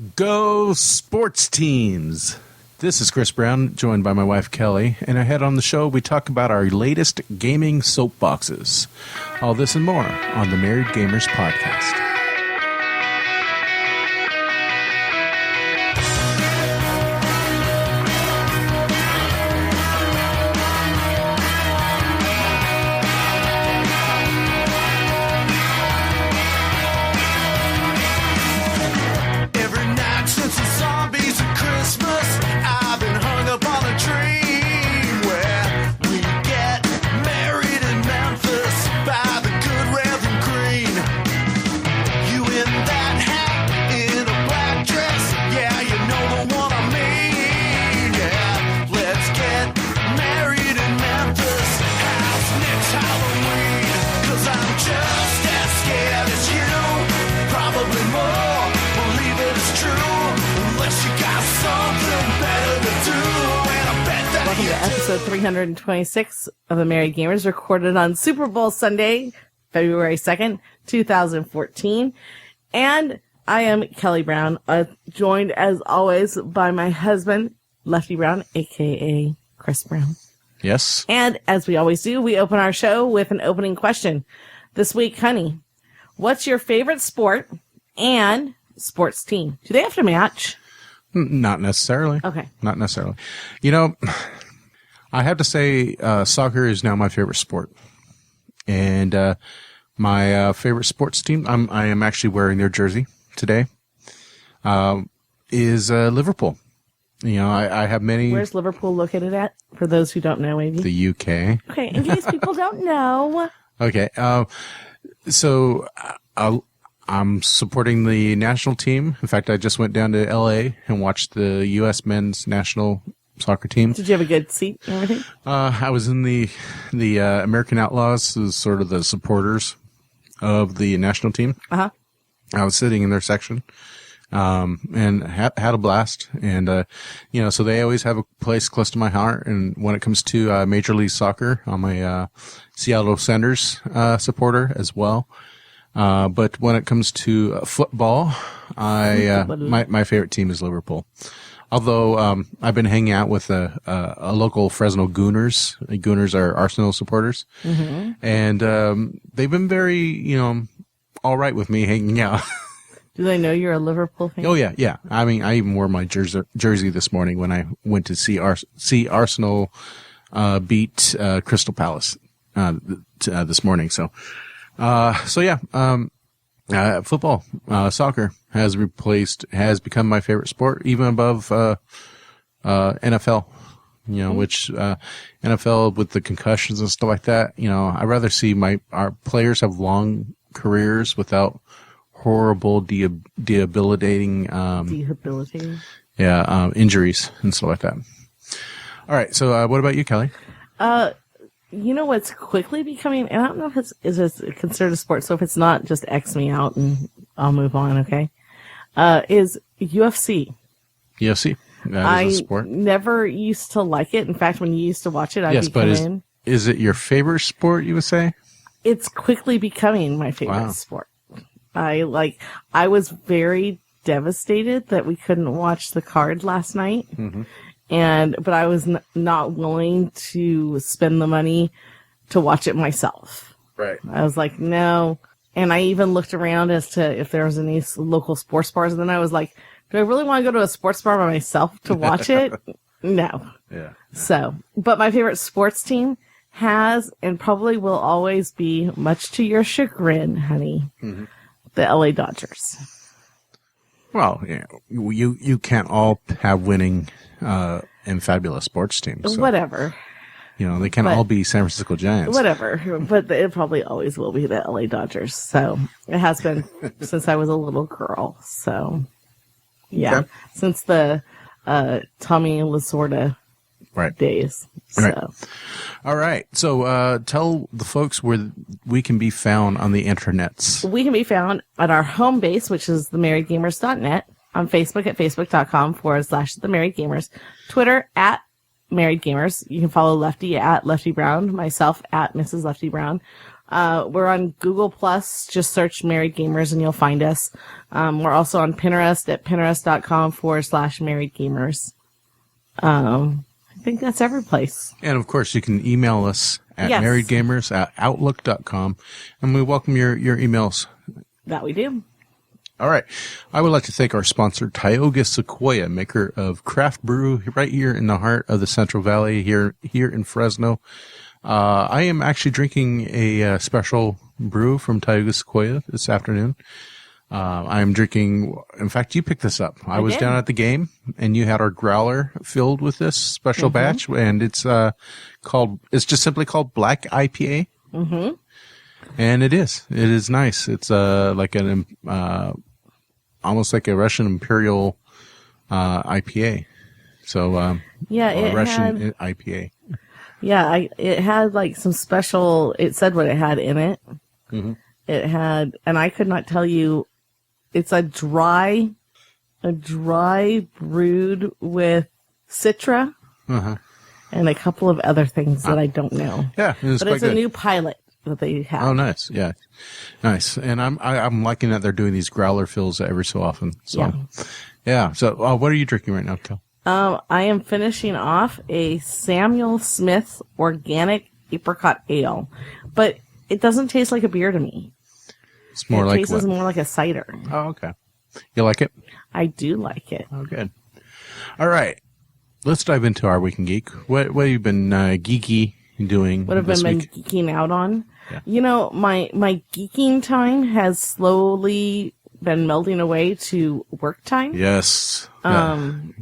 Go sports teams! This is Chris Brown, joined by my wife Kelly, and ahead on the show we talk about our latest gaming soapboxes. All this and more on the Married Gamers Podcast. Episode 326 of the Married Gamers, recorded on Super Bowl Sunday, February 2nd, 2014. And I am Kelly Brown, joined as always by my husband, Lefty Brown, aka Chris Brown. Yes. And as we always do, we open our show with an opening question. This week, honey, what's your favorite sport and sports team? Do they have to match? Not necessarily. Okay. Not necessarily. You know, I have to say soccer is now my favorite sport. And my favorite sports team, I am actually wearing their jersey today, is Liverpool. You know, I have many... Where's Liverpool located at, for those who don't know, maybe? The UK. Okay, in case people don't know. Okay, so I'm supporting the national team. In fact, I just went down to LA and watched the U.S. men's national soccer team. Did you have a good seat and everything? I was in the American Outlaws, is sort of the supporters of the national team. Uh-huh. I was sitting in their section, and had a blast. And, you know, so they always have a place close to my heart. And when it comes to, Major League Soccer, I'm a, Seattle Sounders, supporter as well. But when it comes to football, my favorite team is Liverpool. Although, I've been hanging out with a local Fresno Gooners. Gooners are Arsenal supporters. Mm-hmm. And, they've been very, you know, all right with me hanging out. Do they know you're a Liverpool fan? Oh, yeah, yeah. I mean, I even wore my jersey this morning when I went to see Arsenal, beat, Crystal Palace, this morning. So yeah, football, soccer has become my favorite sport, even above, NFL, you know, which, NFL with the concussions and stuff like that, you know, I'd rather see our players have long careers without horrible, debilitating, injuries and stuff like that. All right. So, what about you, Kelly? You know what's quickly becoming, and I don't know if it's considered a sport, so if it's not, just X me out and I'll move on, okay? Is UFC. UFC? That is a sport? I never used to like it. In fact, when you used to watch it, I'd yes, be coming in. But is it your favorite sport, you would say? It's quickly becoming my favorite sport. I was very devastated that we couldn't watch the card last night. Mm-hmm. But I was not willing to spend the money to watch it myself. Right. I was like, no. And I even looked around as to if there was any local sports bars. And then I was like, do I really want to go to a sports bar by myself to watch it? No. Yeah. So, but my favorite sports team has and probably will always be, much to your chagrin, honey, mm-hmm. the LA Dodgers. Well, yeah, you can't all have winning and fabulous sports teams. So, whatever. You know, they can't all be San Francisco Giants. Whatever. But it probably always will be the LA Dodgers. So it has been since I was a little girl. So, yeah. Okay. Since the Tommy Lasorda days. So. Right. All right. So tell the folks where we can be found on the internets. We can be found at our home base, which is themarriedgamers.net, on Facebook at facebook.com/themarriedgamers, Twitter at Married Gamers. You can follow Lefty at Lefty Brown, myself at Mrs. Lefty Brown. We're on Google Plus. Just search Married Gamers and you'll find us. We're also on Pinterest at pinterest.com/Married Gamers. I think that's every place. And of course, you can email us at Yes. marriedgamers@outlook.com, and we welcome your emails. That we do. All right. I would like to thank our sponsor, Tioga Sequoia, maker of craft brew right here in the heart of the Central Valley here in Fresno. I am actually drinking a special brew from Tioga Sequoia this afternoon. I am drinking, in fact, you picked this up. I was did. down at the game and you had our growler filled with this special batch, and it's just simply called Black IPA. Mm-hmm. And it is nice. It's like an almost like a Russian Imperial IPA. So Yeah, Russian IPA. Yeah, it had like some special. It said what it had in it. Mm-hmm. It had, and I could not tell you. It's a dry brewed with Citra and a couple of other things that I don't know. Yeah, but quite it's a good. new pilot that they have. Oh, nice. Yeah, nice. And I'm liking that they're doing these growler fills every so often. So, yeah. So, what are you drinking right now, Kel? I am finishing off a Samuel Smith organic apricot ale, but it doesn't taste like a beer to me. It's more it like tastes more like a cider. Oh, okay. You like it? I do like it. Oh, good. All right. Let's dive into our Week in Geek. What have you been geeky doing What have I this been week? geeking out on? Yeah. You know, my geeking time has slowly been melding away to work time. Yes. You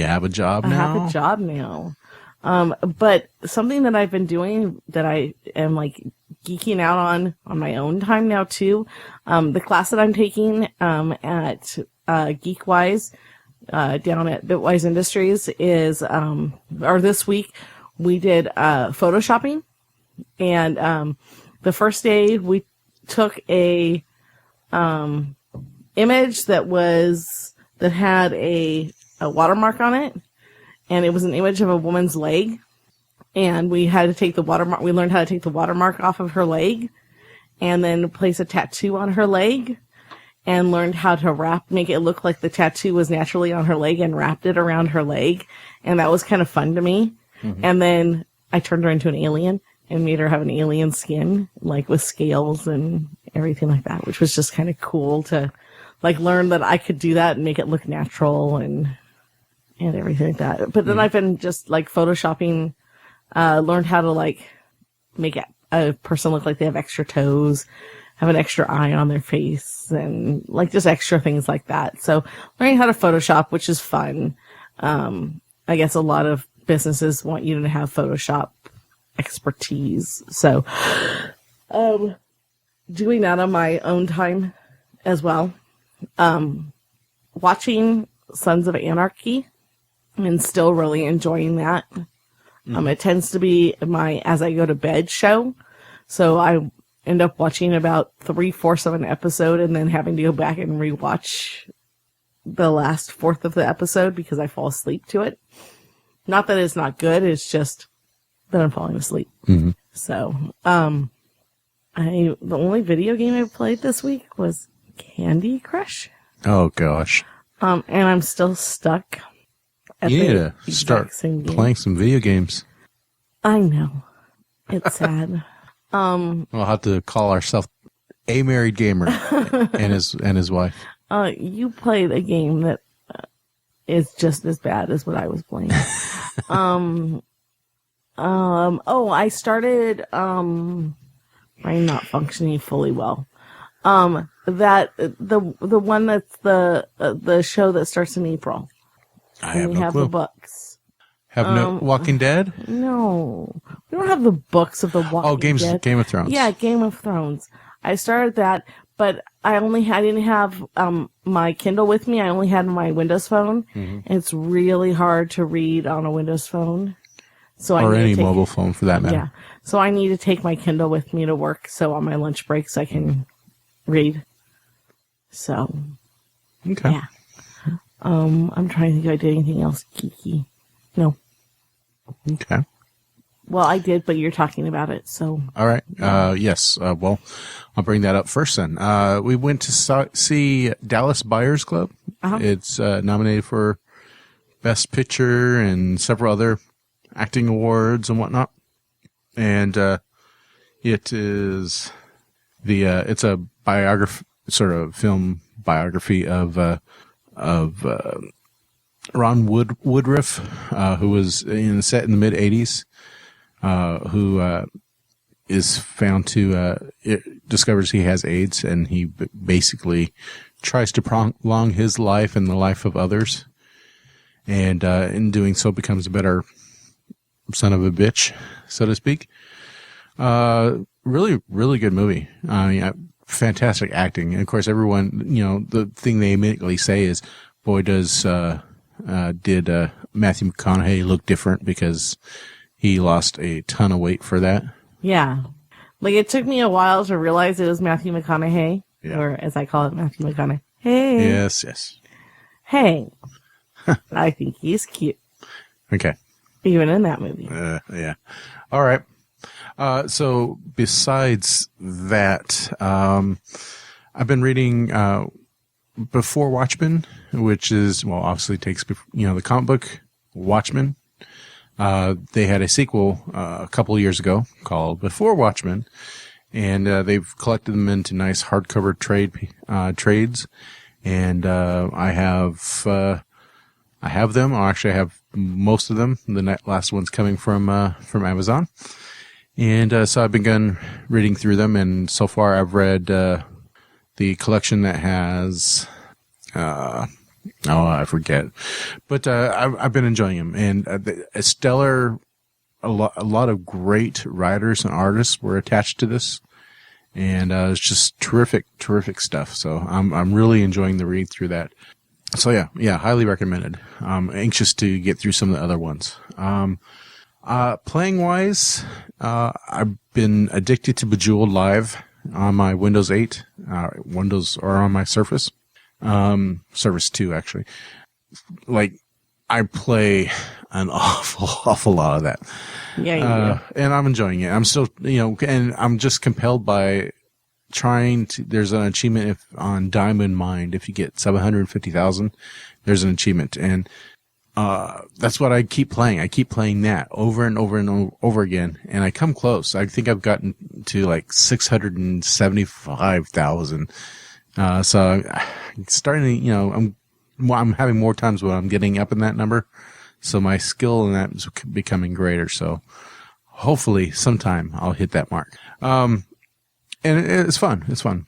have a job now? I have a job now. But something that I've been doing that I am like geeking out on my own time now too. The class that I'm taking at GeekWise down at Bitwise Industries is or this week we did photoshopping, and the first day we took a image that had a watermark on it. And it was an image of a woman's leg. And we had to take the watermark. We learned how to take the watermark off of her leg and then place a tattoo on her leg, and learned how to make it look like the tattoo was naturally on her leg, and wrapped it around her leg. And that was kind of fun to me. Mm-hmm. And then I turned her into an alien and made her have an alien skin, like with scales and everything like that, which was just kind of cool to like learn that I could do that and make it look natural and everything like that. But then I've been just like photoshopping, learned how to like make a person look like they have extra toes, have an extra eye on their face, and like just extra things like that. So learning how to Photoshop, which is fun. I guess a lot of businesses want you to have Photoshop expertise. So, doing that on my own time as well. Watching Sons of Anarchy, and still really enjoying that. It tends to be my as I go to bed show. So I end up watching about 3/4 of an episode and then having to go back and rewatch the last fourth of the episode because I fall asleep to it. Not that it's not good, it's just that I'm falling asleep. Mm-hmm. So, the only video game I played this week was Candy Crush. Oh gosh. And I'm still stuck. You need to start playing some video games. I know. It's sad. We'll have to call ourselves a married gamer and his wife. You played a game that is just as bad as what I was playing. I started, I'm not functioning fully well. That the one that's the show that starts in April. I have no have clue. The books. Have no Walking Dead? No, we don't have the books of the Walking Dead. Game of Thrones. Yeah, Game of Thrones. I started that, but I didn't have my Kindle with me. I only had my Windows phone. Mm-hmm. And it's really hard to read on a Windows phone. So or any mobile phone for that matter. Yeah. So I need to take my Kindle with me to work. So on my lunch breaks I can read. So. Okay. Yeah. I'm trying to think if I did anything else geeky. No. Okay. Well, I did, but you're talking about it, so. All right. Yes. Well, I'll bring that up first then. We went to see Dallas Buyers Club. Uh-huh. It's nominated for Best Picture and several other acting awards and whatnot. And it is it's a biography, sort of film biography of Ron Woodruff, who was set in the mid '80s, who is found to discovers he has AIDS, and he basically tries to prolong his life and the life of others, and in doing so becomes a better son of a bitch, so to speak. Really, really good movie. Fantastic acting. And of course, everyone, the thing they immediately say is, boy, did Matthew McConaughey look different, because he lost a ton of weight for that. Yeah. Like, it took me a while to realize it was Matthew McConaughey, or as I call it, Matthew McConaughey. Hey. Yes. Hey. I think he's cute. Okay. Even in that movie. Yeah. All right. So besides that, I've been reading, Before Watchmen, which is, well, obviously takes, the comic book Watchmen. They had a sequel, a couple of years ago called Before Watchmen, and, they've collected them into nice hardcover trades. And, I have them. Or actually, I have most of them. The last one's coming from Amazon. And, so I've begun reading through them, and so far I've read, the collection that has, I forget, but, I've been enjoying them, and, a lot of great writers and artists were attached to this, and, it's just terrific stuff. So I'm really enjoying the read through that. So yeah, highly recommended. I'm anxious to get through some of the other ones. Playing wise, I've been addicted to Bejeweled Live on my Windows 8, Windows, or on my Surface, Surface 2, actually. Like, I play an awful lot of that. Yeah, you do. And I'm enjoying it. I'm still, and I'm just compelled by trying to, there's an achievement on Diamond Mine. If you get 750,000, there's an achievement. And, that's what I keep playing. I keep playing that over and over and over again. And I come close. I think I've gotten to like 675,000. So I'm starting to, I'm having more times when I'm getting up in that number. So my skill in that is becoming greater. So hopefully sometime I'll hit that mark. And it's fun. It's fun.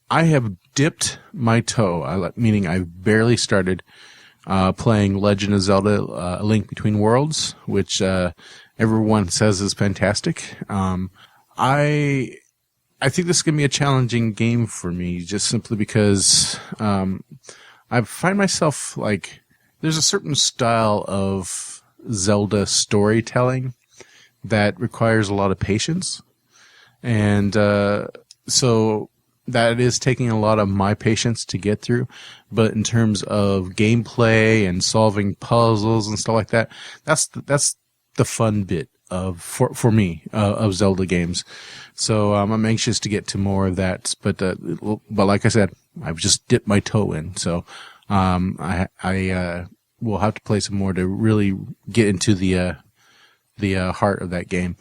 I have dipped my toe, meaning I've barely started playing Legend of Zelda, A Link Between Worlds, which, everyone says is fantastic. I think this is going to be a challenging game for me, just simply because, I find myself like, there's a certain style of Zelda storytelling that requires a lot of patience. And, so that is taking a lot of my patience to get through. But in terms of gameplay and solving puzzles and stuff like that, that's the fun bit for me, of Zelda games. So, I'm anxious to get to more of that. But like I said, I've just dipped my toe in. So, I will have to play some more to really get into the heart of that game.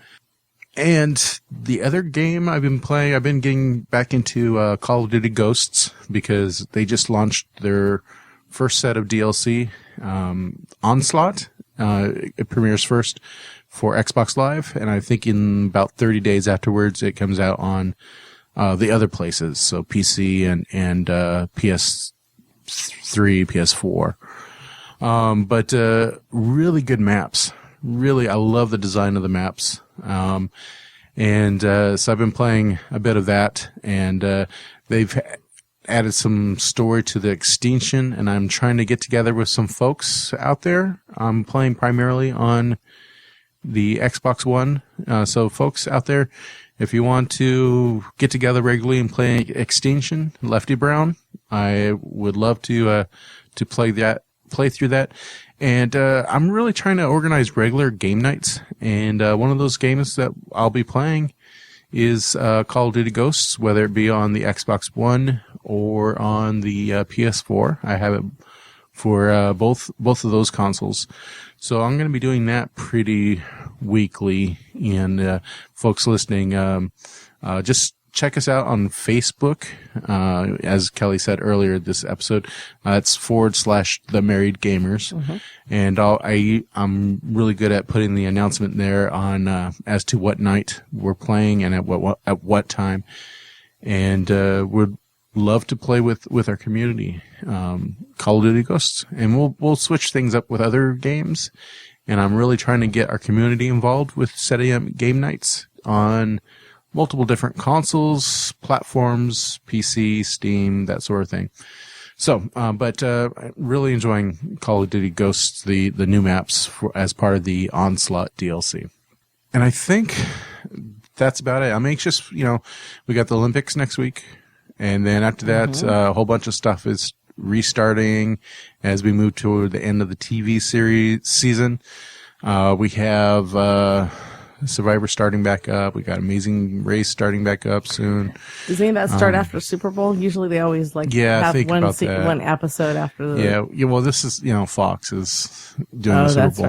And the other game I've been playing, I've been getting back into Call of Duty Ghosts, because they just launched their first set of DLC, Onslaught. It premieres first for Xbox Live, and I think in about 30 days afterwards it comes out on the other places, so PC and PS3, PS4. But really good maps. Really, I love the design of the maps. So I've been playing a bit of that, and they've added some story to the extinction, and I'm trying to get together with some folks out there. I'm playing primarily on the Xbox One. So folks out there, if you want to get together regularly and play Extinction, Lefty Brown, I would love to play that play through that. And I'm really trying to organize regular game nights. And one of those games that I'll be playing is Call of Duty Ghosts, whether it be on the Xbox One or on the PS4. I have it for both of those consoles. So I'm going to be doing that pretty weekly. And folks listening, just check us out on Facebook. As Kelly said earlier, this episode, it's / The Married Gamers. Mm-hmm. And I'm really good at putting the announcement there on, as to what night we're playing and at what time. And, would love to play with our community, Call of Duty Ghosts. And we'll switch things up with other games. And I'm really trying to get our community involved with setting up game nights on multiple different consoles, platforms, PC, Steam, that sort of thing. So, but really enjoying Call of Duty Ghosts, the new maps as part of the Onslaught DLC. And I think that's about it. I'm anxious, we got the Olympics next week. And then after that, a whole bunch of stuff is restarting as we move toward the end of the TV season. We have, Survivor starting back up. We got Amazing Race starting back up soon. Does any of that start after Super Bowl? Usually they always have one episode after the... Yeah. Well, this is, Fox is doing the Super Bowl.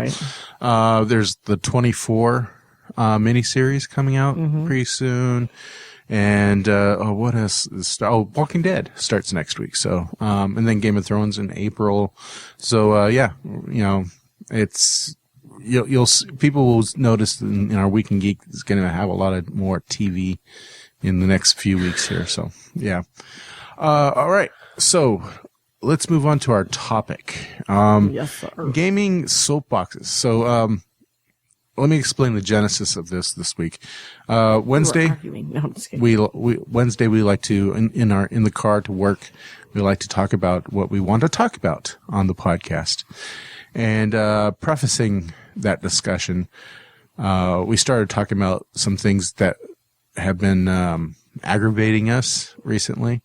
Right. There's the 24 miniseries coming out pretty soon. And, what else? Walking Dead starts next week. So, and then Game of Thrones in April. So, it's... people will notice in our Week in Geek is going to have a lot of more TV in the next few weeks here. So, yeah. All right. So let's move on to our topic. Yes, sir. Gaming soapboxes. So, let me explain the genesis of this week. Wednesday, no, I'm just kidding. Wednesday we like to in the car to work. We like to talk about what we want to talk about on the podcast. And prefacing that discussion, we started talking about some things that have been aggravating us recently,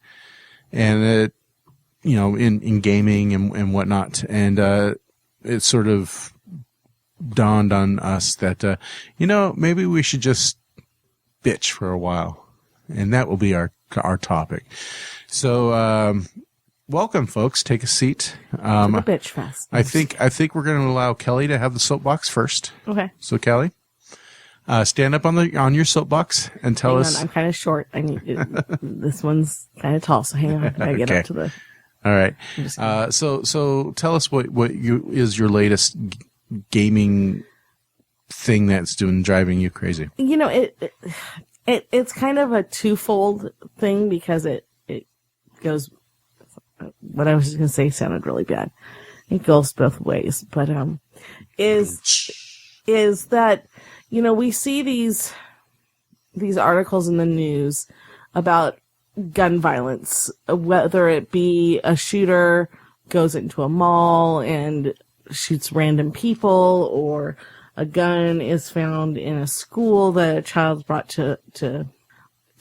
and it, in gaming and whatnot. And it sort of dawned on us that maybe we should just bitch for a while, and that will be our topic. So. Welcome, folks. Take a seat. To the bitch fest. I think we're going to allow Kelly to have the soapbox first. Okay. So, Kelly, stand up on your soapbox and tell us. I'm kind of short. This one's kind of tall, so hang on. I gotta get up to the. All right. So tell us what is your latest gaming thing that's driving you crazy. It's kind of a twofold thing because it goes. What I was just going to say sounded really bad. It goes both ways, but, is that, we see these articles in the news about gun violence, whether it be a shooter goes into a mall and shoots random people, or a gun is found in a school that a child's brought to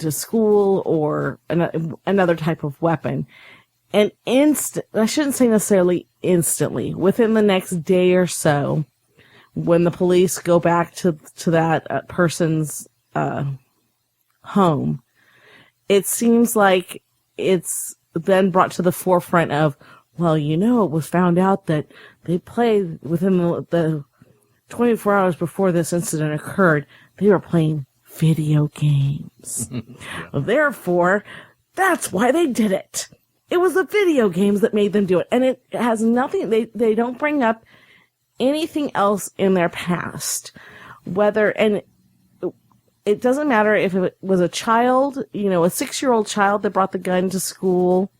school, or another type of weapon. And I shouldn't say necessarily instantly, within the next day or so, when the police go back to that person's home, it seems like it's then brought to the forefront of, well, it was found out that they played within the 24 hours before this incident occurred, they were playing video games. Therefore, that's why they did it. It was the video games that made them do it. And it has nothing, they don't bring up anything else in their past. And it doesn't matter if it was a child, a 6-year-old child that brought the gun to school,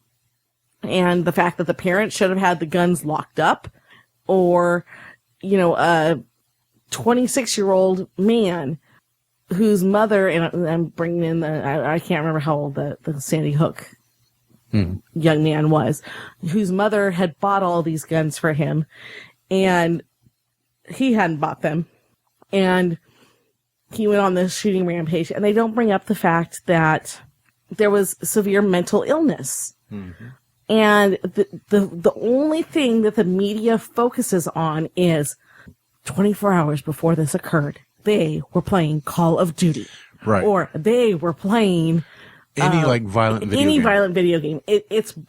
and the fact that the parents should have had the guns locked up, or, a 26-year-old man whose mother, and I'm bringing in I can't remember how old the Sandy Hook young man was, whose mother had bought all these guns for him, and he hadn't bought them, and he went on this shooting rampage. And they don't bring up the fact that there was severe mental illness. And the only thing that the media focuses on is 24 hours before this occurred, they were playing Call of Duty. Right. Or they were playing any violent video game.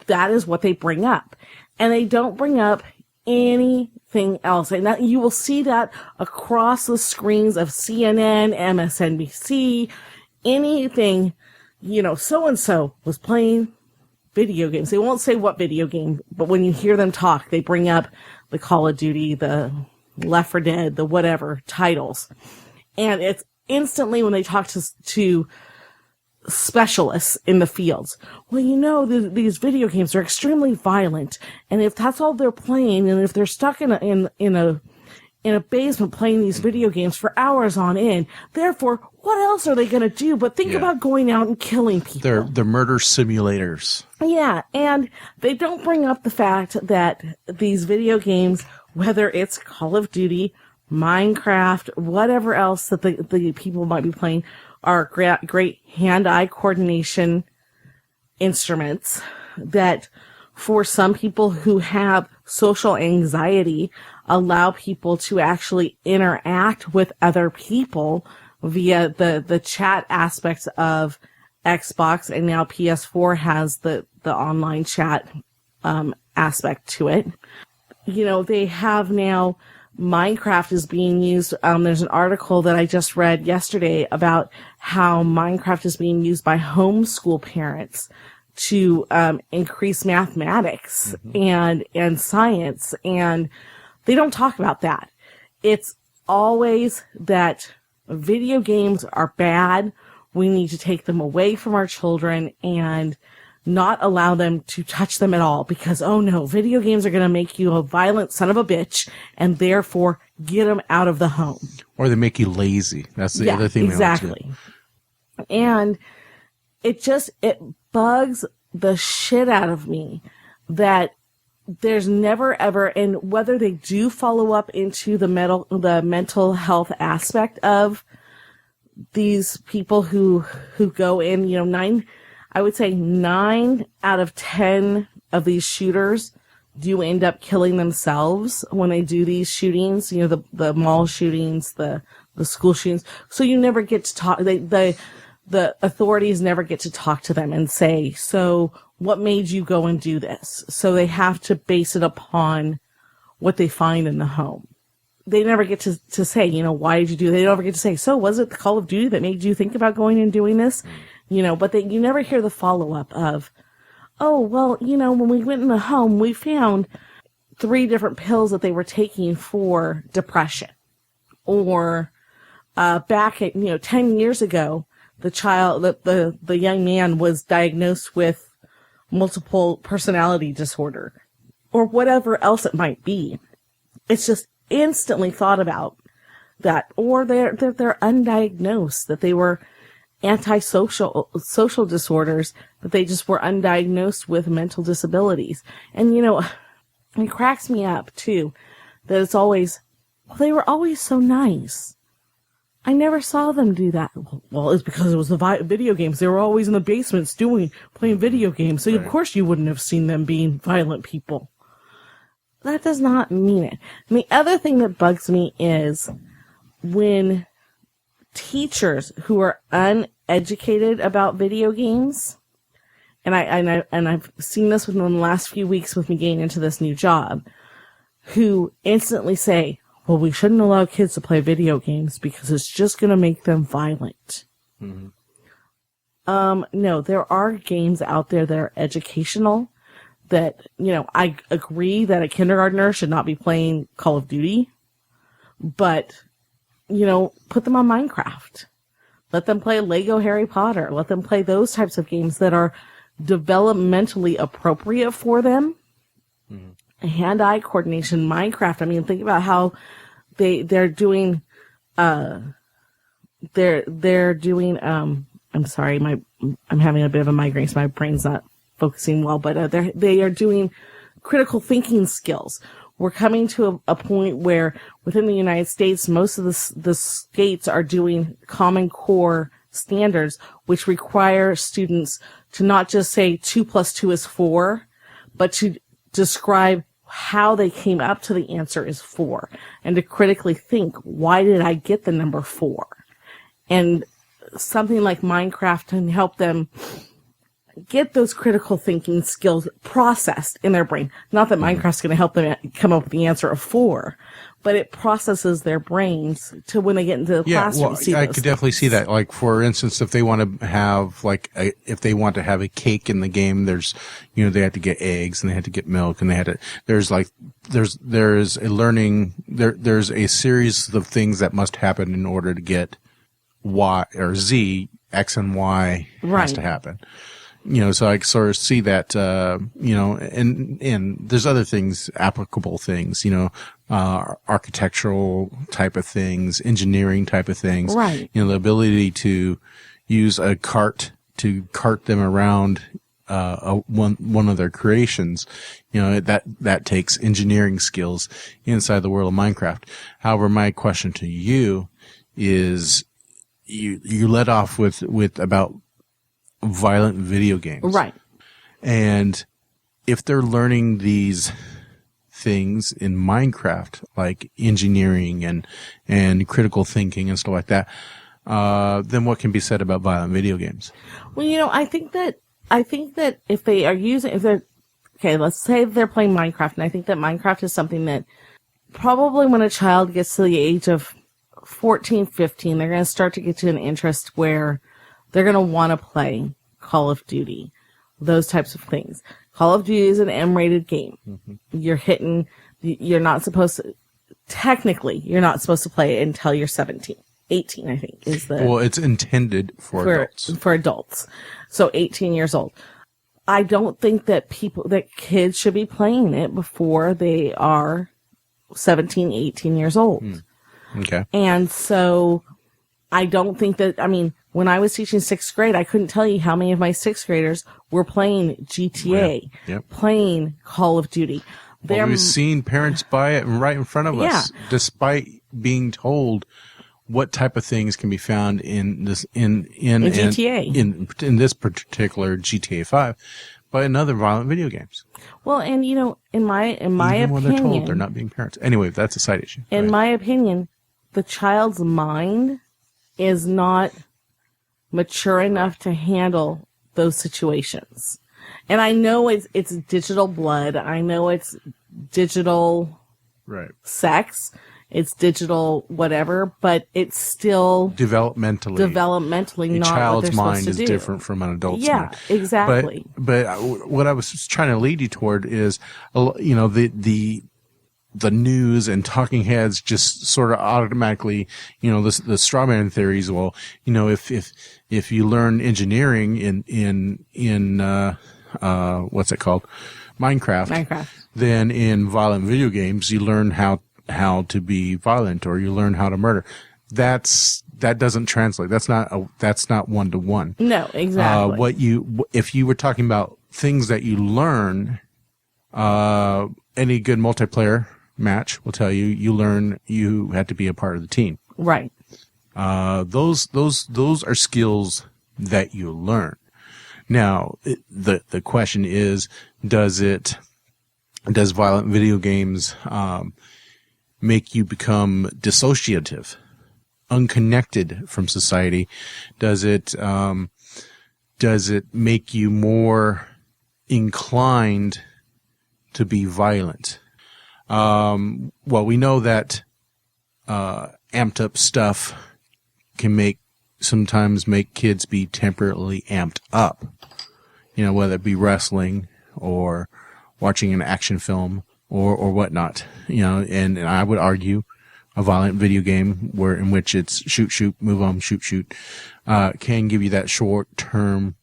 That is what they bring up. And they don't bring up anything else. And that, you will see that across the screens of CNN, MSNBC, anything, so-and-so was playing video games. They won't say what video game, but when you hear them talk, they bring up the Call of Duty, the Left 4 Dead, the whatever titles. And it's instantly when they talk to specialists in the fields. Well, these video games are extremely violent, and if that's all they're playing, and if they're stuck in a basement playing these video games for hours on end, therefore, what else are they going to do but think about going out and killing people? They're murder simulators. Yeah, and they don't bring up the fact that these video games, whether it's Call of Duty, Minecraft, whatever else that the people might be playing, are great hand-eye coordination instruments that, for some people who have social anxiety, allow people to actually interact with other people via the chat aspects of Xbox, and now PS4 has the online chat aspect to it. They have now Minecraft is being used. There's an article that I just read yesterday about how Minecraft is being used by homeschool parents to increase mathematics and science, and they don't talk about that. It's always that video games are bad. We need to take them away from our children and not allow them to touch them at all, because, oh no, video games are going to make you a violent son of a bitch, and therefore get them out of the home. Or they make you lazy. That's the other thing. Exactly. And it bugs the shit out of me that there's never ever, and whether they do follow up into the mental health aspect of these people who go in, I would say 9 out of 10 of these shooters do end up killing themselves when they do these shootings, the mall shootings, the school shootings. So you never get to talk, the authorities never get to talk to them and say, so what made you go and do this? So they have to base it upon what they find in the home. They never get to say, why did you do it? They never get to say, so was it the Call of Duty that made you think about going and doing this? But you never hear the follow-up of, oh, well, when we went in the home, we found 3 different pills that they were taking for depression. Or back at, 10 years ago, the young man was diagnosed with multiple personality disorder. Or whatever else it might be. It's just instantly thought about that. Or they're undiagnosed, that they were social disorders, but they just were undiagnosed with mental disabilities. And it cracks me up too that it's always, well, they were always so nice. I never saw them do that. Well, it's because it was the video games. They were always in the basements playing video games. So, Of course you wouldn't have seen them being violent people. That does not mean it. And the other thing that bugs me is when teachers who are uneducated about video games, and I've seen this within the last few weeks with me getting into this new job, who instantly say, well, we shouldn't allow kids to play video games because it's just going to make them violent. No, there are games out there that are educational that, I agree that a kindergartner should not be playing Call of Duty, but, put them on Minecraft. Let them play Lego Harry Potter. Let them play those types of games that are developmentally appropriate for them. Hand-eye coordination, Minecraft. I mean, think about how they're doing, I'm sorry, I'm having a bit of a migraine, so my brain's not focusing well, but they are doing critical thinking skills. We're coming to a point where within the United States, most of the states are doing Common Core standards, which require students to not just say 2 + 2 is 4, but to describe how they came up to the answer is 4, and to critically think, why did I get the number 4? And something like Minecraft can help them get those critical thinking skills processed in their brain. Not that Minecraft's going to help them come up with the answer of 4, but it processes their brains to when they get into the classroom. I could definitely see that. Like, for instance, if they want to have if they want to have a cake in the game, there's, they had to get eggs and they had to get milk and they had to, there's a learning, there's a series of things that must happen in order to get Y or Z, X and Y has to happen. So I sort of see that, and there's other things, applicable things, architectural type of things, engineering type of things. Right. The ability to use a cart to cart them around, one of their creations, that takes engineering skills inside the world of Minecraft. However, my question to you is, you led off with about violent video games. Right. And if they're learning these things in Minecraft, like engineering and critical thinking and stuff like that, then what can be said about violent video games? Well, I think that if they are let's say they're playing Minecraft, and I think that Minecraft is something that probably when a child gets to the age of 14, 15, they're going to start to get to an interest where they're going to want to play Call of Duty, those types of things. Call of Duty is an M-rated game. Mm-hmm. You're not supposed to play it until you're 17. 18, I think, is the... Well, it's intended for adults. For adults. So 18 years old. I don't think that kids should be playing it before they are 17, 18 years old. Okay. And so I don't think that, when I was teaching 6th grade, I couldn't tell you how many of my 6th graders were playing GTA, playing Call of Duty. We've seen parents buy it right in front of us, despite being told what type of things can be found in this in GTA, in this particular GTA 5, by another violent video games. Well, and in my Even opinion, when they're told they're not being parents. Anyway, that's a side issue. In my opinion, the child's mind is not mature enough to handle those situations. And I know it's digital blood. I know it's digital sex. It's digital whatever, but it's still developmentally a not child's what they're mind supposed is to do. different from an adult's Yeah, mind. exactly. But what I was trying to lead you toward is, the news and talking heads just sort of automatically, the straw man theories. Well, if you learn engineering in what's it called? Minecraft. Then in violent video games, you learn how to be violent, or you learn how to murder. That doesn't translate. That's not 1-to-1. No, exactly. If you were talking about things that you learn, any good multiplayer match will tell you learn you have to be a part of the team. Right. Those are skills that you learn. Now, the question is, does violent video games, make you become dissociative, unconnected from society? Does it make you more inclined to be violent? Well, we know that amped up stuff can sometimes make kids be temporarily amped up. Whether it be wrestling or watching an action film or whatnot. And I would argue a violent video game in which it's shoot, move on, shoot, can give you that short-term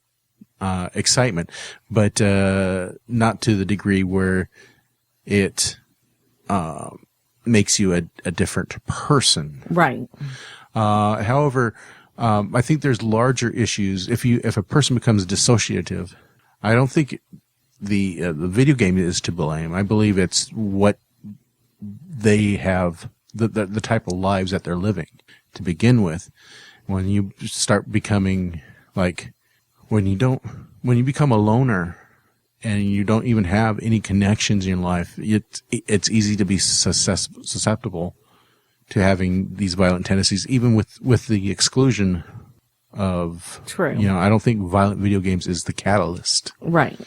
excitement, but not to the degree where it makes you a different person. Right. However, I think there's larger issues. If a person becomes dissociative, I don't think the video game is to blame. I believe it's what they have, the type of lives that they're living to begin with. When you start becoming when you become a loner and you don't even have any connections in your life, it's easy to be susceptible to having these violent tendencies, even with the exclusion of, True. I don't think violent video games is the catalyst. Right.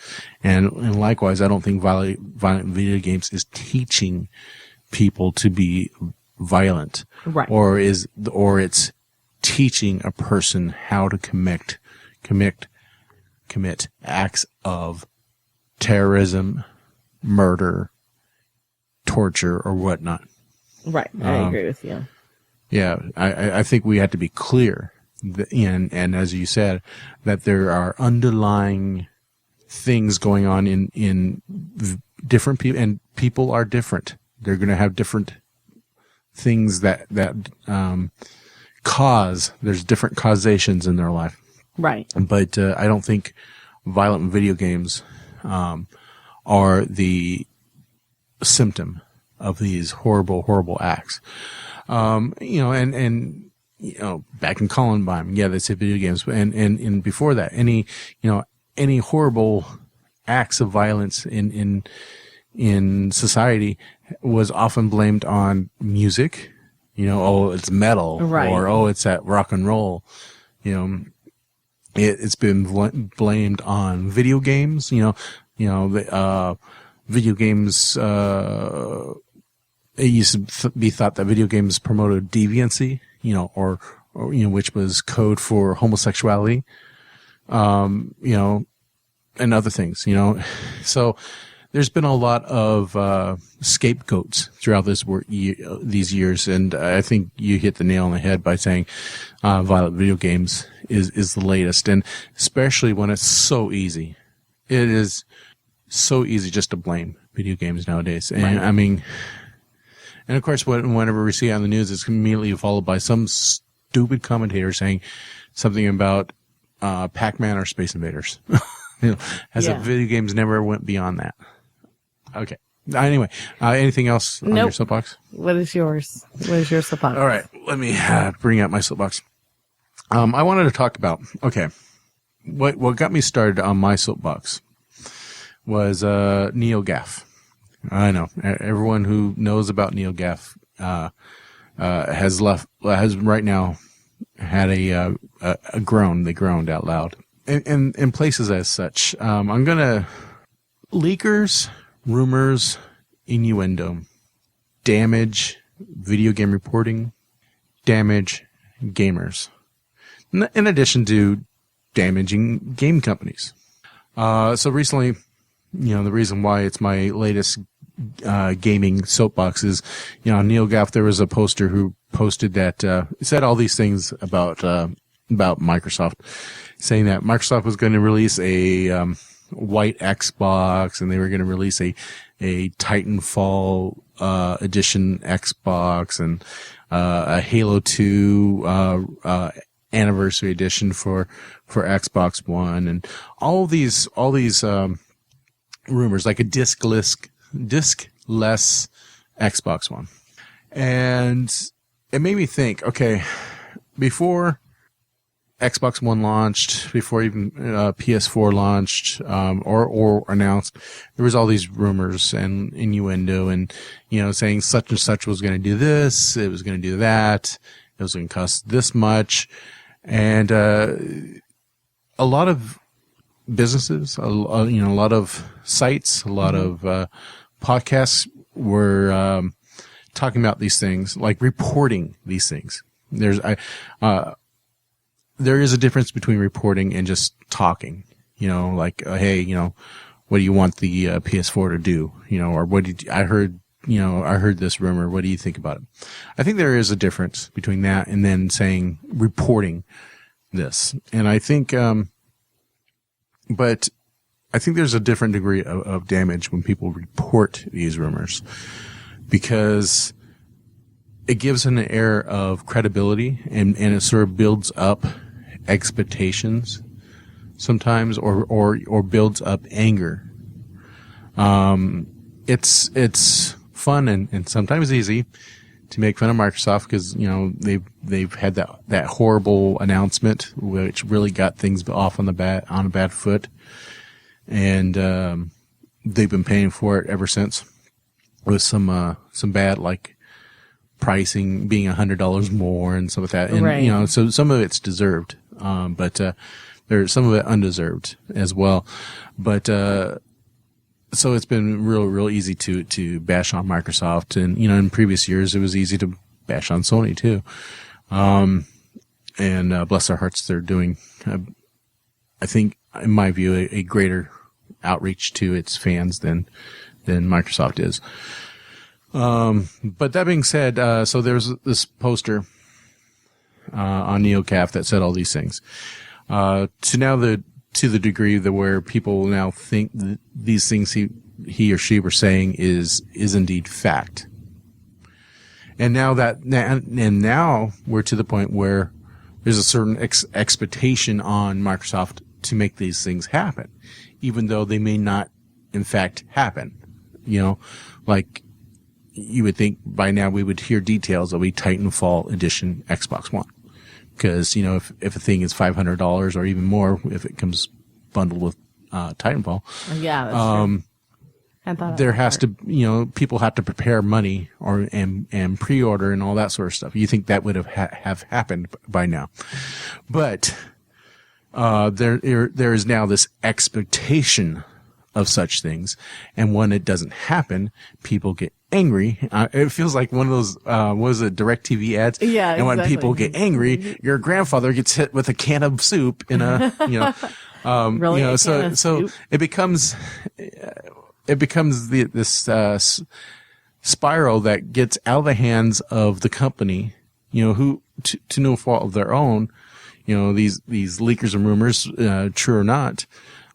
And likewise, I don't think violent video games is teaching people to be violent. Right. Or it's teaching a person how to commit acts of terrorism, murder, torture, or whatnot. Right. I agree with you. Yeah, I think we have to be clear, and as you said, that there are underlying things going on in different people, and people are different. They're going to have different things that there's different causations in their life. Right. But I don't think violent video games are the symptom of these horrible, horrible acts. Back in Columbine, they said video games, and before that, any horrible acts of violence in society was often blamed on music. It's metal, right. Or it's that rock and roll. It's been blamed on video games. Video games. It used to be thought that video games promoted deviancy, or which was code for homosexuality, and other things, So there's been a lot of scapegoats throughout these years, and I think you hit the nail on the head by saying violent video games is the latest, and especially when it's so easy. It is so easy just to blame video games nowadays, and right. I mean. And of course, whenever we see it on the news, it's immediately followed by some stupid commentator saying something about Pac-Man or Space Invaders. As if video games never went beyond that. Okay. Anyway, anything else on your soapbox? What is yours? What is your soapbox? All right. Let me bring out my soapbox. I wanted to talk about, what got me started on my soapbox was NeoGAF. I know everyone who knows about NeoGAF has right now had a groan. They groaned out loud in places as such. I'm gonna leakers, rumors, innuendo, damage, video game reporting, damage gamers, in addition to damaging game companies. So recently, the reason why it's my latest gaming soapbox is, NeoGAF, there was a poster who posted that said all these things about Microsoft, saying that Microsoft was going to release a white Xbox, and they were going to release a Titanfall edition Xbox, and a Halo 2 anniversary edition for Xbox One, and all these rumors, like a diskless Xbox One. And it made me think, okay, before Xbox One launched, before even PS4 launched, or announced, there was all these rumors and innuendo and, saying such and such was going to do this, it was going to do that, it was going to cost this much. And a lot of businesses, a lot of sites, a lot of podcasts were talking about these things, like reporting these things. There is a difference between reporting and just talking. Like, hey, what do you want the PS4 to do? Or what did I heard this rumor. What do you think about it? I think there is a difference between that and then saying reporting this. And I think, but I think there's a different degree of damage when people report these rumors, because it gives an air of credibility and it sort of builds up expectations sometimes, or builds up anger. It's fun and sometimes easy to make fun of Microsoft because, they've had that horrible announcement which really got things off on a bad foot. and they've been paying for it ever since, with some bad like pricing being $100 more and stuff like that. And Right. you know, so some of it's deserved, but there's some of it undeserved as well. But so it's been real easy to bash on Microsoft, and you know, in previous years it was easy to bash on Sony too. And bless their hearts, they're doing, I think, in my view, a greater outreach to its fans than Microsoft is. But that being said, so there's this poster on NeoCaf that said all these things. To the degree that where people now think these things he or she were saying is indeed fact. And now we're to the point where there's a certain expectation on Microsoft to make these things happen, even though they may not, in fact, happen. You know, like you would think by now we would hear details of a Titanfall edition Xbox One. Because, you know, if a thing is $500 or even more, if it comes bundled with Titanfall, yeah, that's true. There has to, you know, people have to prepare money and pre-order and all that sort of stuff. You think that would have happened by now, but there is now this expectation of such things, and when it doesn't happen, people get angry. It feels like one of those was it DirecTV ads? Yeah, and when exactly. people get angry, your grandfather gets hit with a can of soup in a you know, Really? you know, A can so of soup? it becomes this spiral that gets out of the hands of the company, you know, who to no fault of their own, you know, these leakers and rumors, true or not,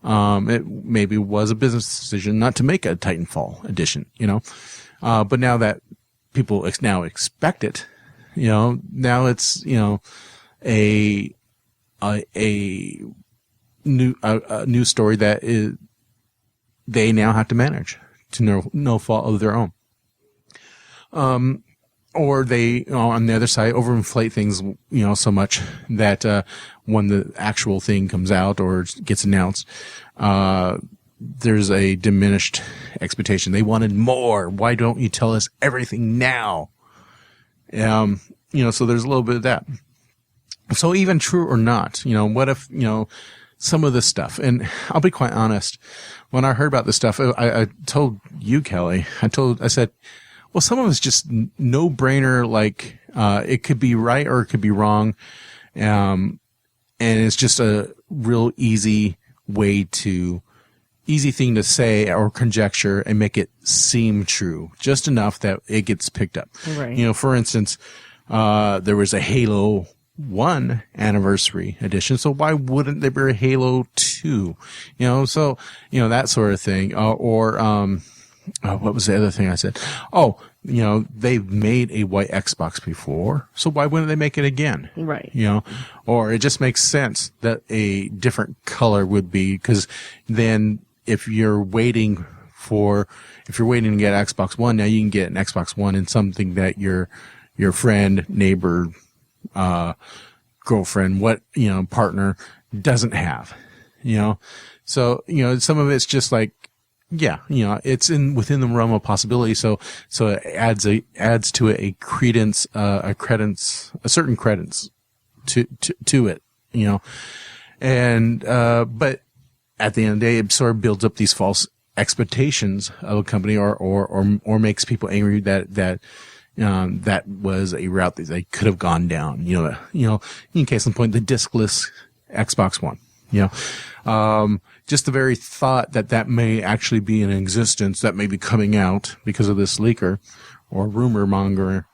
it maybe was a business decision not to make a Titanfall edition, you know, but now that people now expect it, you know, now it's, you know, a new story that is, they now have to manage to no fault of their own. Or they, you know, on the other side, overinflate things, you know, so much that, when the actual thing comes out or gets announced, there's a diminished expectation. They wanted more. Why don't you tell us everything now? You know, so there's a little bit of that. So even true or not, you know, what if, you know, some of this stuff, and I'll be quite honest, when I heard about this stuff, I told you, Kelly, I said, well, some of it's just no brainer. Like, it could be right or it could be wrong. And it's just a real easy thing to say or conjecture and make it seem true, just enough that it gets picked up. Right. You know, for instance, there was a Halo 1 anniversary edition, so why wouldn't there be a Halo 2? You know, so, you know, that sort of thing. What was the other thing I said? Oh, you know, they've made a white Xbox before, so why wouldn't they make it again? Right. You know, or it just makes sense that a different color would be, because then if you're waiting to get Xbox One, now you can get an Xbox One in something that your friend, neighbor, girlfriend, partner doesn't have, you know? So, you know, some of it's just like, yeah, you know, it's within the realm of possibility. So it adds to it a certain credence to it, you know? And, but at the end of the day, it sort of builds up these false expectations of a company or makes people angry that was a route that they could have gone down, you know, in case in point, the discless Xbox One, you know, just the very thought that may actually be in existence, that may be coming out because of this leaker or rumor monger,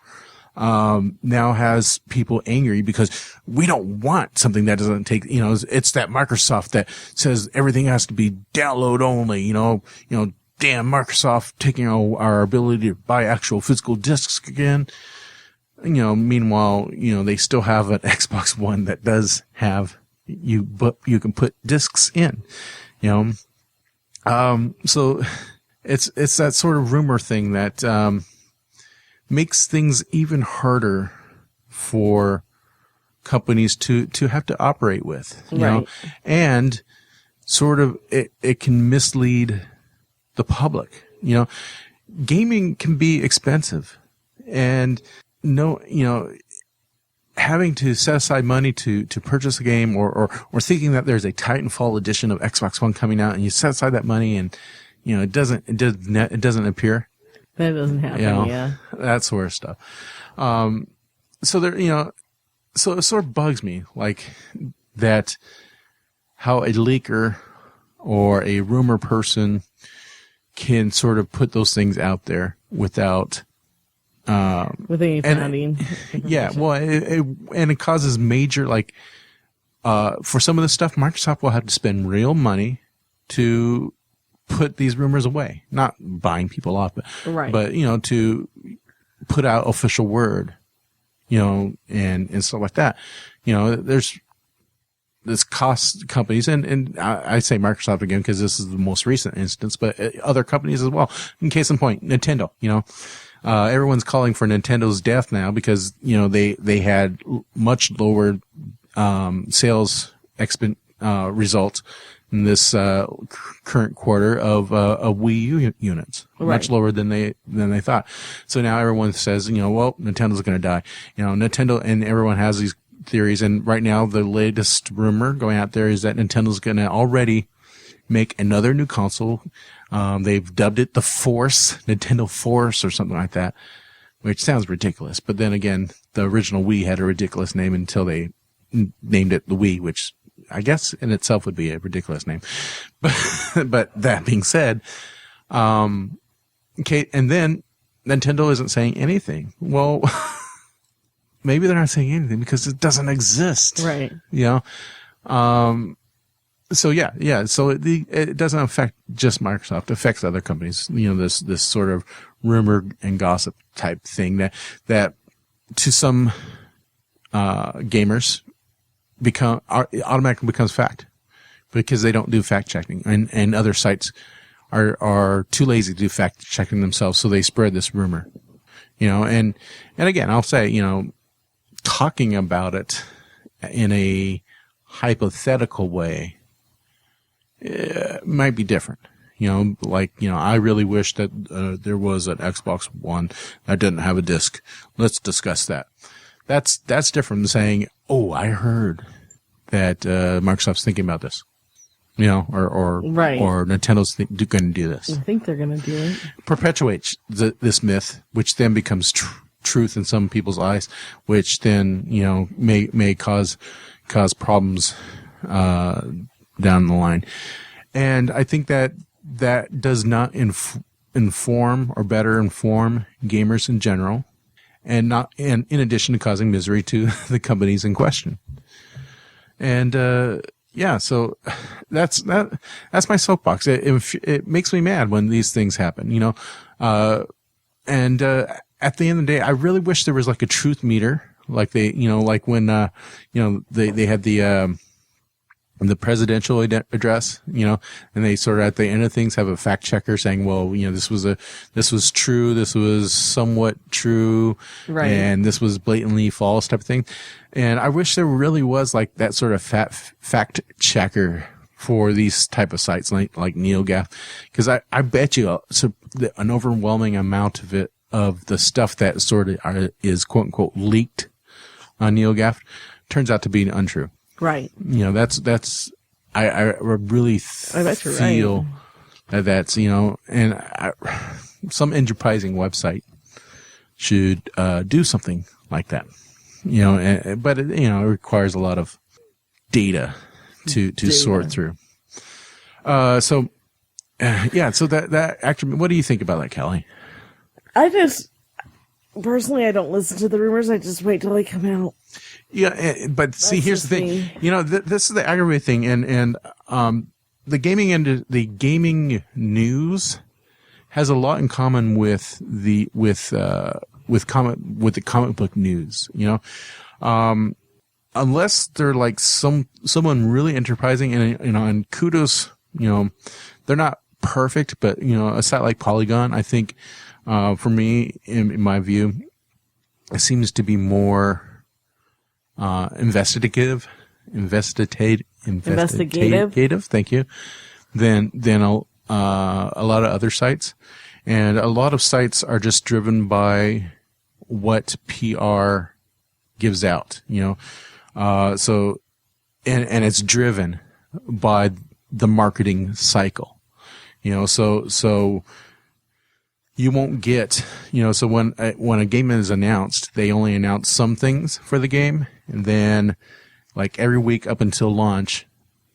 now has people angry because we don't want something that doesn't take, you know, it's that Microsoft that says everything has to be download only, you know, damn Microsoft taking our ability to buy actual physical discs again. You know, meanwhile, you know, they still have an Xbox One that does have but you can put discs in, you know. So it's that sort of rumor thing that, makes things even harder for companies to have to operate with, you know, and sort of, it can mislead the public. Gaming can be expensive, and having to set aside money to purchase a game, or thinking that there's a Titanfall edition of Xbox One coming out, and you set aside that money, and it doesn't appear. That doesn't happen. Yeah, that sort of stuff. So there, so it sort of bugs me, like that, how a leaker or a rumor person can sort of put those things out there without with any founding. Yeah, well, it causes major, like, for some of the stuff, Microsoft will have to spend real money to put these rumors away. Not buying people off, but to put out official word, and stuff like that. There's this costs companies, and I say Microsoft again because this is the most recent instance, but other companies as well. In case in point, Nintendo. Everyone's calling for Nintendo's death now because they had much lower sales results in this current quarter of Wii U units, much lower than they thought. So now everyone says, well, Nintendo's going to die. Nintendo, and everyone has these theories, and right now the latest rumor going out there is that Nintendo's going to already make another new console. They've dubbed it the Force, Nintendo Force or something like that, which sounds ridiculous. But then again, the original Wii had a ridiculous name until they named it the Wii, which I guess in itself would be a ridiculous name. But that being said, okay, and then Nintendo isn't saying anything. Well, maybe they're not saying anything because it doesn't exist. Right. So yeah. So it doesn't affect just Microsoft. It affects other companies. This sort of rumor and gossip type thing that to some gamers automatically becomes fact because they don't do fact checking, and other sites are too lazy to do fact checking themselves, so they spread this rumor. And again, I'll say, talking about it in a hypothetical way, it might be different. I really wish that there was an Xbox One that didn't have a disc. Let's discuss that. That's different than saying, oh, I heard that Microsoft's thinking about this. Or Nintendo's going to do this. I think they're going to do it. Perpetuates this myth, which then becomes truth in some people's eyes, which then may cause problems down the line. And I think that does not inform or better inform gamers in general, and in addition to causing misery to the companies in question. And so that's my soapbox. It makes me mad when these things happen, and at the end of the day, I really wish there was like a truth meter, like they, like when they had the presidential address, and they sort of at the end of things have a fact checker saying, well, this was true, this was somewhat true, right, and this was blatantly false type of thing. And I wish there really was like that sort of fact checker for these type of sites like NeoGAF, because I bet you an overwhelming amount of the stuff that sort of is quote unquote leaked on NeoGAF turns out to be untrue. Right. I really feel that that's, and some enterprising website should do something like that, but it requires a lot of data to sort through. So that actually, what do you think about that, Kelly? Personally, I don't listen to the rumors. I just wait till they come out. Yeah, but see, here's the thing. This is the aggravating thing, and the gaming news has a lot in common with the comic book news. Unless they're like someone really enterprising, and kudos, they're not perfect, but a site like Polygon, I think, for me, in my view, it seems to be more investigative, Investigative. Thank you. Than a lot of other sites, and a lot of sites are just driven by what PR gives out. So and it's driven by the marketing cycle. So you won't get, so when a game is announced, they only announce some things for the game, and then like every week up until launch,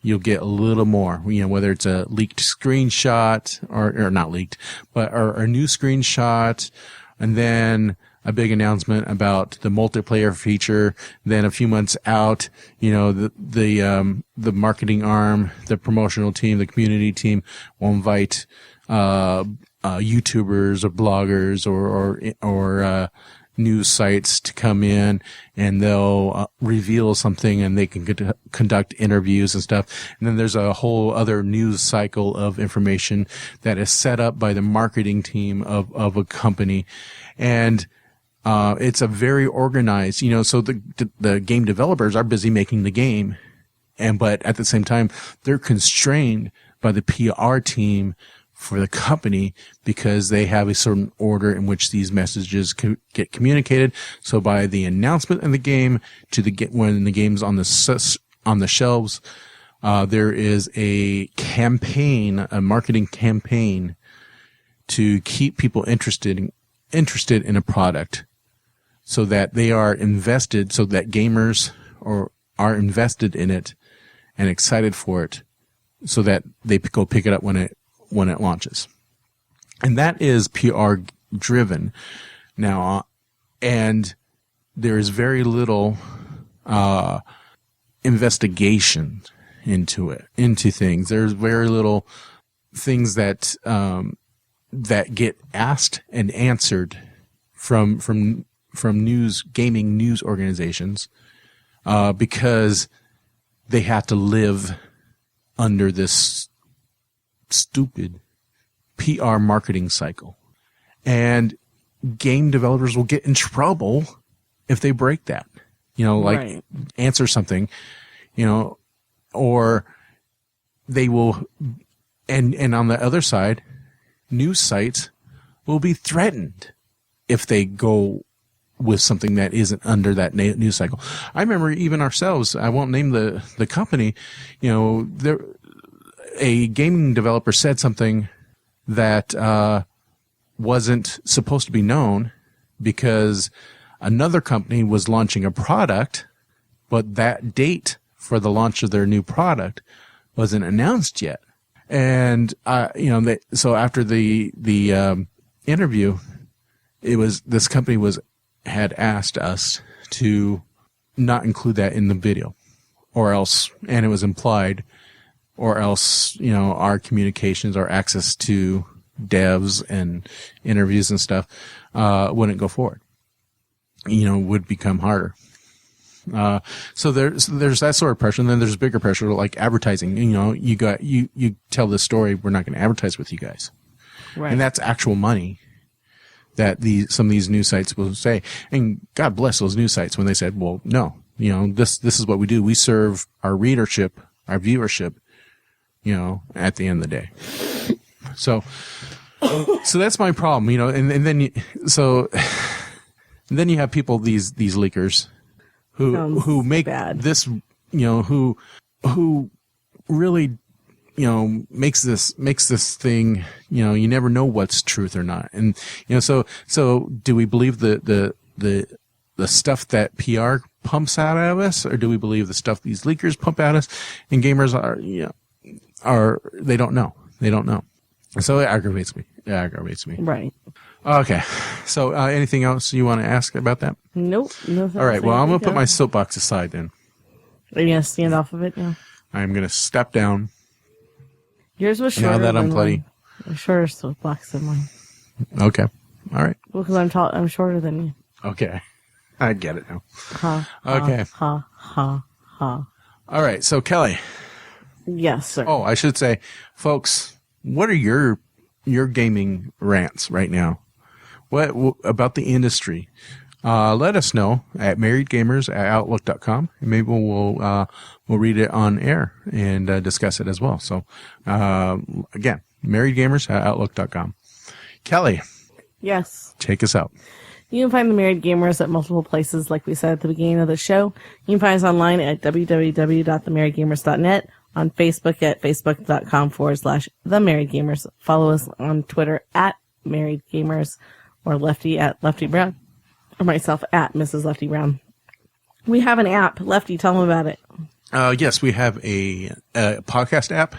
you'll get a little more, whether it's a leaked screenshot or not leaked, but or a new screenshot, and then a big announcement about the multiplayer feature. Then a few months out, the marketing arm, the promotional team, the community team will invite YouTubers or bloggers or news sites to come in, and they'll reveal something, and they can conduct interviews and stuff. And then there's a whole other news cycle of information that is set up by the marketing team of a company. And it's a very organized, so the game developers are busy making the game, but at the same time, they're constrained by the PR team for the company, because they have a certain order in which these messages get communicated. So by the announcement of the game when the game's on the shelves, there is a marketing campaign to keep people interested in a product, so that they are invested, so that gamers are invested in it and excited for it, so that they go pick it up when it launches. And that is PR driven now, and there is very little investigation into things. There's very little things that get asked and answered from gaming news organizations, because they have to live under this stupid PR marketing cycle. And game developers will get in trouble if they break that, Right. answer something, or they will, and on the other side, news sites will be threatened if they go with something that isn't under that news cycle. I remember even ourselves, I won't name the company, a gaming developer said something that wasn't supposed to be known, because another company was launching a product, but that date for the launch of their new product wasn't announced yet. And so after the interview, this company had asked us to not include that in the video, or else, and it was implied, or else, our communications, our access to devs and interviews and stuff, wouldn't go forward, would become harder. So there's that sort of pressure. And then there's bigger pressure, like advertising. You tell this story, we're not going to advertise with you guys. Right. And that's actual money that some of these news sites will say. And God bless those news sites when they said, well, no, this is what we do. We serve our readership, our viewership, at the end of the day. So that's my problem, and then then you have people, these leakers who make bad. This, who really, makes this thing, you never know what's truth or not. And, so do we believe the stuff that PR pumps out of us, or do we believe the stuff these leakers pump at us? And gamers they don't know. So it aggravates me. Right. Okay. So, anything else you want to ask about that? Nope. All right. Well, I'm going to put my soapbox aside then. Are you going to stand off of it now? I'm going to step down. Yours was shorter. Now that I'm plenty. A shorter soapbox than mine. Okay. All right. Well, because I'm shorter than you. Okay. I get it now. Okay. Ha. All right. So, Kelly. Yes, sir. Oh, I should say, folks, what are your gaming rants right now? What about the industry? let us know at marriedgamers@outlook.com, and maybe we'll read it on air and discuss it as well. So, again, marriedgamers@outlook.com. Kelly. Yes. Take us out. You can find the Married Gamers at multiple places, like we said at the beginning of the show. You can find us online at www.themarriedgamers.net, on Facebook at facebook.com/themarriedgamers. Follow us on Twitter at Married Gamers, or Lefty at Lefty Brown, or myself at Mrs. Lefty Brown. We have an app. Lefty, tell them about it. Yes, we have a podcast app.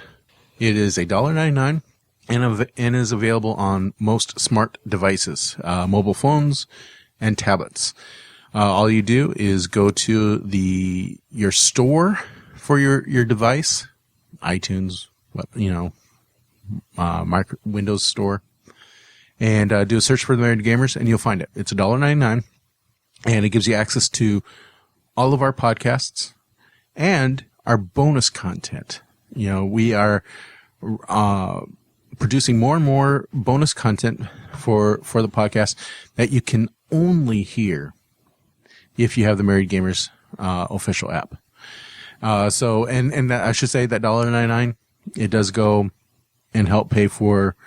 It is $1.99 and is available on most smart devices, mobile phones and tablets. All you do is go to your store for your device, iTunes, Windows Store, and do a search for the Married Gamers, and you'll find it. It's $1.99, and it gives you access to all of our podcasts and our bonus content. We are producing more and more bonus content for the podcast that you can only hear if you have the Married Gamers official app. So that, I should say that $1.99, it does go and help pay for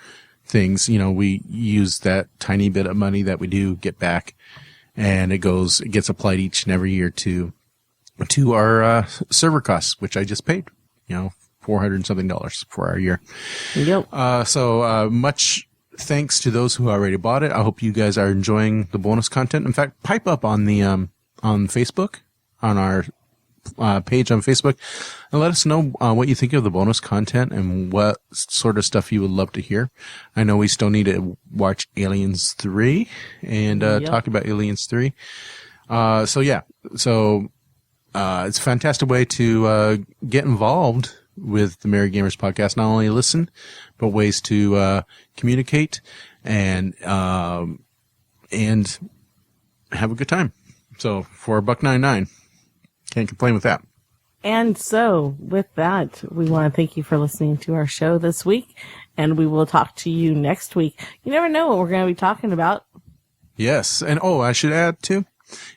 things. We use that tiny bit of money that we do get back, and it gets applied each and every year to our server costs, which I just paid, $400 and something for our year. Yep. So much thanks to those who already bought it. I hope you guys are enjoying the bonus content. In fact, pipe up on the on Facebook, on our page on Facebook, and let us know what you think of the bonus content and what sort of stuff you would love to hear. I know we still need to watch Aliens 3 and talk about Aliens 3. So it's a fantastic way to get involved with the Married Gamers podcast. Not only listen, but ways to communicate and have a good time. So for $1.99, can't complain with that. And so with that, we want to thank you for listening to our show this week, and we will talk to you next week. You never know what we're going to be talking about. Yes. And I should add too,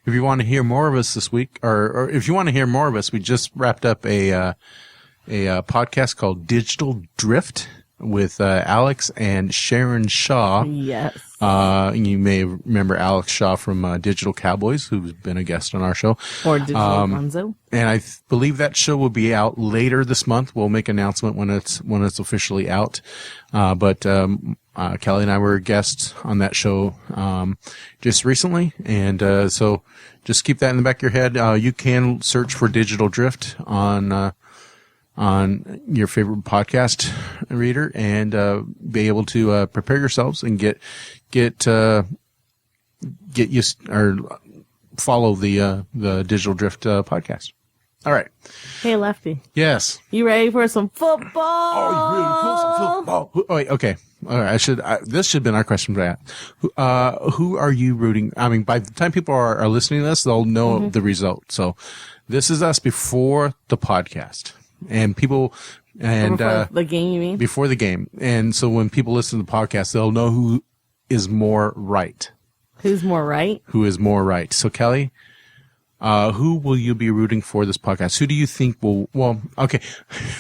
if you want to hear more of us this week, or if you want to hear more of us, we just wrapped up a podcast called Digital Drift with Alex and Sharon Shaw. Yes. You may remember Alex Shaw from Digital Cowboys, who's been a guest on our show. Or Digital Gonzo. And I believe that show will be out later this month. We'll make an announcement when it's officially out. But Kelly and I were guests on that show just recently, and so just keep that in the back of your head. You can search for Digital Drift on your favorite podcast reader and be able to prepare yourselves and get used or follow the Digital Drift podcast. All right. Hey, Lefty. Yes. You ready for some football? Oh, you ready for some football? Oh, wait, okay. All right. This should have been our question for that. Who are you rooting? I mean, by the time people are listening to this, they'll know the result. So this is us before the podcast. And people, and before the game, you mean? Before the game. And so when people listen to the podcast, they'll know who is more right. Who's more right? Who is more right. So Kelly, who will you be rooting for this podcast? Who do you think okay,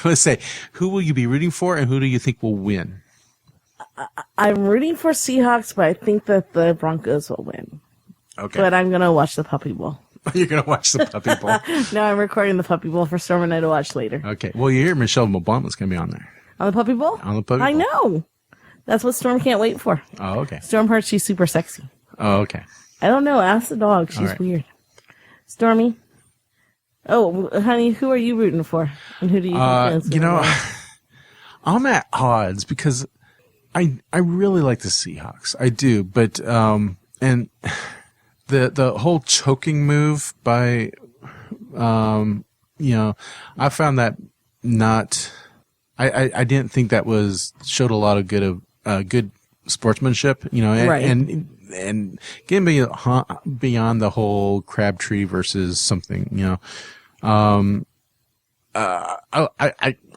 let's say, who will you be rooting for and who do you think will win? I'm rooting for Seahawks, but I think that the Broncos will win. Okay. But I'm going to watch the Puppy Bowl. You're going to watch the Puppy Bowl? No, I'm recording the Puppy Bowl for Storm and I to watch later. Okay. Well, you hear Michelle Obama's going to be on there. On the Puppy Bowl? On the Puppy Bowl. I know. That's what Storm can't wait for. Oh, okay. Storm heard she's super sexy. Oh, okay. I don't know. Ask the dog. She's weird. Stormy? Oh, honey, who are you rooting for? And who do you think is I'm at odds because I really like the Seahawks. I do, but and the whole choking move by I found that not I didn't think that showed a lot of good sportsmanship, right. and getting beyond the whole Crabtree versus something, I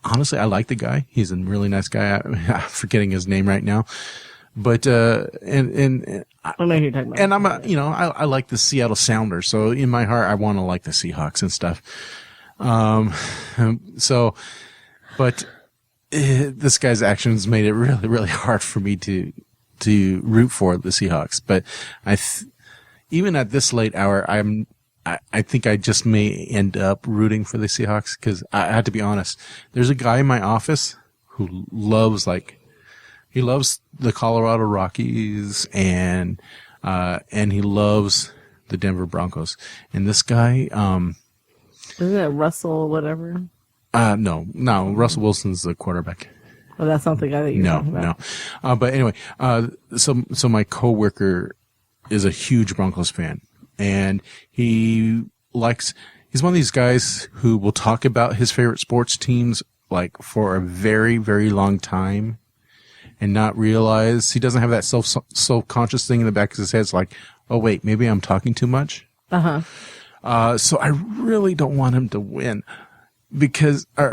honestly, I like the guy. He's a really nice guy. I'm forgetting his name right now, But and I know who you're talking about. and I like the Seattle Sounders, so in my heart I want to like the Seahawks and stuff. But this guy's actions made it really, really hard for me to root for the Seahawks. But even at this late hour, I think I just may end up rooting for the Seahawks, because I had to be honest. There's a guy in my office who loves the Colorado Rockies and he loves the Denver Broncos. And this guy, isn't it Russell whatever? No, Russell Wilson's the quarterback. Oh, that's not the guy that you're talking about. No. But anyway, so my coworker is a huge Broncos fan, and he's one of these guys who will talk about his favorite sports teams like for a very, very long time and not realize he doesn't have that self-conscious thing in the back of his head. It's like, oh wait, maybe I'm talking too much. So I really don't want him to win, because I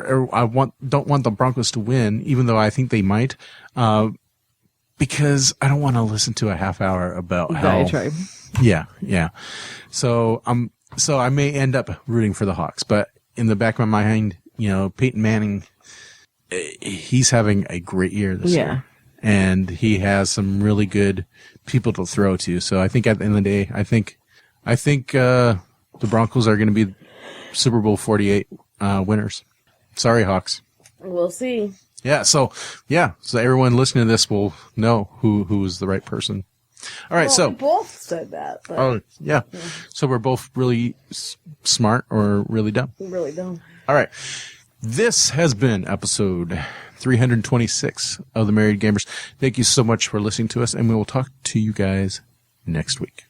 don't want the Broncos to win, even though I think they might, because I don't want to listen to a half hour about how. Diatribe. Yeah. So I may end up rooting for the Hawks, but in the back of my mind, Peyton Manning, he's having a great year this year, and he has some really good people to throw to. So I think at the end of the day, I think the Broncos are going to be Super Bowl 48 winners. Sorry, Hawks. We'll see. So everyone listening to this will know who is the right person. All right, we both said that. But oh yeah, so we're both really smart or really dumb. Really dumb. All right, this has been episode 326 of the Married Gamers. Thank you so much for listening to us, and we will talk to you guys next week.